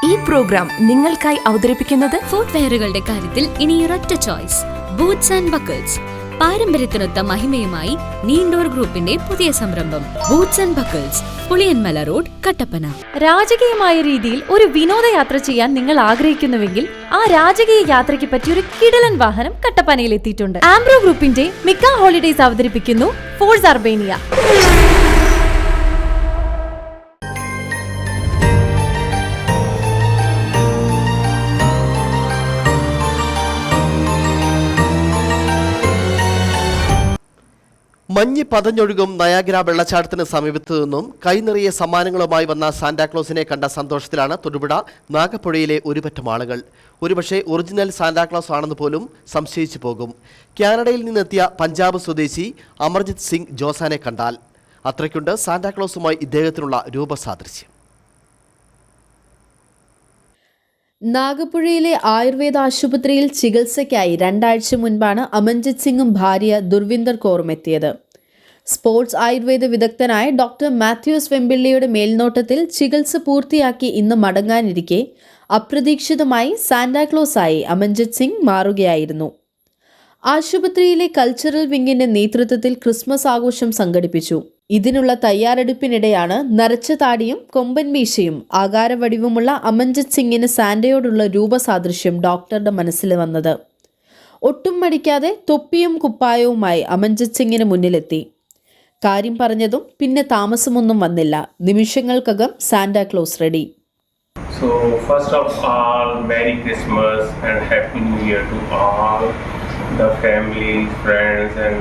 ഈ പ്രോഗ്രാം നിങ്ങൾക്കായി അവതരിപ്പിക്കുന്നത് ഫുട്വെയറുകളുടെ കാര്യത്തിൽ ഇനി ഒരൊറ്റ ചോയ്സ്, ബൂട്ട്സ് ആൻഡ് ബക്കിൾസ്. പാരമ്പര്യത്തിനൊത്ത മഹിമയുമായി നീണ്ടോർ ഗ്രൂപ്പിന്റെ പുതിയ സംരംഭം boots and buckles, Puliyanmala road, Kattappana. രാജകീയമായ രീതിയിൽ ഒരു വിനോദയാത്ര ചെയ്യാൻ നിങ്ങൾ ആഗ്രഹിക്കുന്നുവെങ്കിൽ ആ രാജകീയ യാത്രയ്ക്ക് പറ്റിയ ഒരു കിടിലൻ വാഹനം കട്ടപ്പനയിൽ എത്തിയിട്ടുണ്ട്. ആംബ്രോ ഗ്രൂപ്പിന്റെ മിക്ക ഹോളിഡേയ്സ് അവതരിപ്പിക്കുന്നു ഫോഴ്സ് അർബേനിയ. മഞ്ഞ് പതഞ്ഞൊഴുകും നയാഗ്ര വെള്ളച്ചാട്ടത്തിന് സമീപത്തു നിന്നും കൈനിറിയ സമ്മാനങ്ങളുമായി വന്ന സാന്റാക്ലോസിനെ കണ്ട സന്തോഷത്തിലാണ് തൊടുപുഴ നാഗപ്പുഴയിലെ ഒരുപറ്റം ആളുകൾ. ഒരുപക്ഷെ ഒറിജിനൽ സാന്റാക്ലോസ് ആണെന്ന് പോലും സംശയിച്ചു പോകും. കാനഡയിൽ നിന്നെത്തിയ പഞ്ചാബ് സ്വദേശി അമർജിത് സിംഗ് ജോസാനെ കണ്ടാൽ അത്രയ്ക്കുണ്ട് സാന്റാക്ലോസുമായി ഇദ്ദേഹത്തിനുള്ള രൂപസാദൃശ്യം. നാഗപ്പുഴയിലെ ആയുർവേദ ആശുപത്രിയിൽ ചികിത്സയ്ക്കായി 2 ആഴ്ച മുൻപാണ് അമൻജിത് സിംഗും ഭാര്യ ദുർവിന്ദർ കൗറും എത്തിയത്. സ്പോർട്സ് ആയുർവേദ വിദഗ്ധനായ ഡോക്ടർ മാത്യൂസ് വെമ്പിള്ളിയുടെ മേൽനോട്ടത്തിൽ ചികിത്സ പൂർത്തിയാക്കി ഇന്ന് മടങ്ങാനിരിക്കെ അപ്രതീക്ഷിതമായി സാന്റാക്ലോസായി അമൻജിത് സിംഗ് മാറുകയായിരുന്നു. ആശുപത്രിയിലെ കൾച്ചറൽ വിങ്ങിന്റെ നേതൃത്വത്തിൽ ക്രിസ്മസ് ആഘോഷം സംഘടിപ്പിച്ചു. ഇതിനുള്ള തയ്യാറെടുപ്പിനിടെയാണ് നരച്ച താടിയും കൊമ്പൻ മീശയും ആകാരവടിവുമുള്ള അമൻജിത് സിംഗിന് സാന്റയോടുള്ള രൂപസാദൃശ്യം ഡോക്ടറുടെ മനസ്സിൽ വന്നത്. ഒട്ടും മടിക്കാതെ തൊപ്പിയും കുപ്പായവുമായി അമൻജിത് സിംഗിന് മുന്നിലെത്തി. കാര്യം പറഞ്ഞതും പിന്നെ താമസമൊന്നും വന്നില്ല. നിമിഷങ്ങൾക്കകം Santa Claus ready. So first of all, Merry Christmas and Happy New Year to all the family, friends and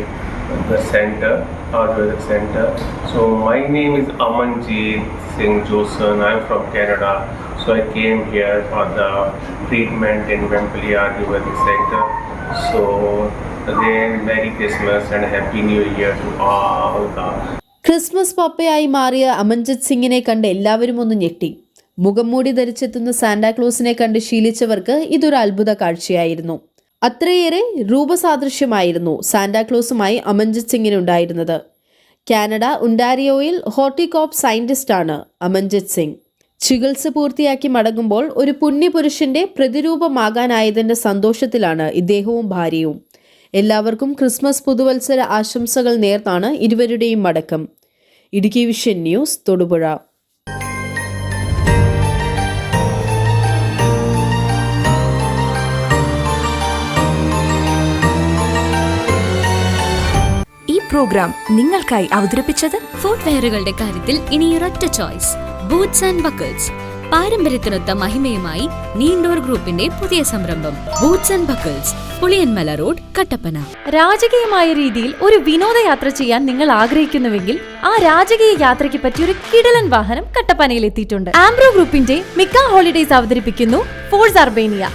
the center, Ayurvedic center. So my name is Amanjit Singh Josan. I'm from Canada. So I came here for the treatment in Wembley Ayurvedic Center. So again, Merry Christmas and Happy New Year to all the. Christmas പപ്പയായി മാറിയ അമൻജിത് സിംഗിനെ കണ്ട് എല്ലാവരും ഒന്ന് ഞെട്ടി. മുഖംമൂടി ധരിച്ചെത്തുന്ന സാന്റാക്ലോസിനെ കണ്ട് ശീലിച്ചവർക്ക് ഇതൊരു അത്ഭുത കാഴ്ചയായിരുന്നു. അത്രയേറെ രൂപസാദൃശ്യമായിരുന്നു സാന്റാക്ലോസുമായി അമൻജിത് സിംഗിനുണ്ടായിരുന്നത്. കാനഡ ഒണ്ടാരിയോയിൽ ഹോർട്ടികോപ്പ് സയന്റിസ്റ്റാണ് അമൻജിത് സിംഗ്. ചികിത്സ പൂർത്തിയാക്കി മടങ്ങുമ്പോൾ ഒരു പുണ്യപുരുഷന്റെ പ്രതിരൂപമാകാനായതിന്റെ സന്തോഷത്തിലാണ് ഇദ്ദേഹവും ഭാര്യയും. എല്ലാവർക്കും ക്രിസ്മസ് പുതുവത്സര ആശംസകൾ നേർന്നാണ് ഇരുവരുടെയും മടക്കം. Idukki vision news, Thodupuzha. Programme നിങ്ങൾക്കായി അവതരിപ്പിച്ചത് ഫുട്വെയറുകളുടെ കാര്യത്തിൽ ഇനി ഒരൊറ്റ ചോയ്സ്, ബൂട്ട്സ് ആൻഡ് ബക്കിൾസ്. പാരമ്പര്യത്തിനൊത്ത മഹിമയുമായി നീണ്ടോർ ഗ്രൂപ്പിന്റെ പുതിയ സംരംഭം boots and buckles, Puliyanmala road, Kattappana. രാജകീയമായ രീതിയിൽ ഒരു വിനോദയാത്ര ചെയ്യാൻ നിങ്ങൾ ആഗ്രഹിക്കുന്നുവെങ്കിൽ ആ രാജകീയ യാത്രയ്ക്ക് പറ്റിയ ഒരു കിടിലൻ വാഹനം കട്ടപ്പനയിൽ എത്തിയിട്ടുണ്ട്. ആംബ്രോ ഗ്രൂപ്പിന്റെ മിക്ക ഹോളിഡേയ്സ് അവതരിപ്പിക്കുന്നു ഫോഴ്സ് അർബേനിയ.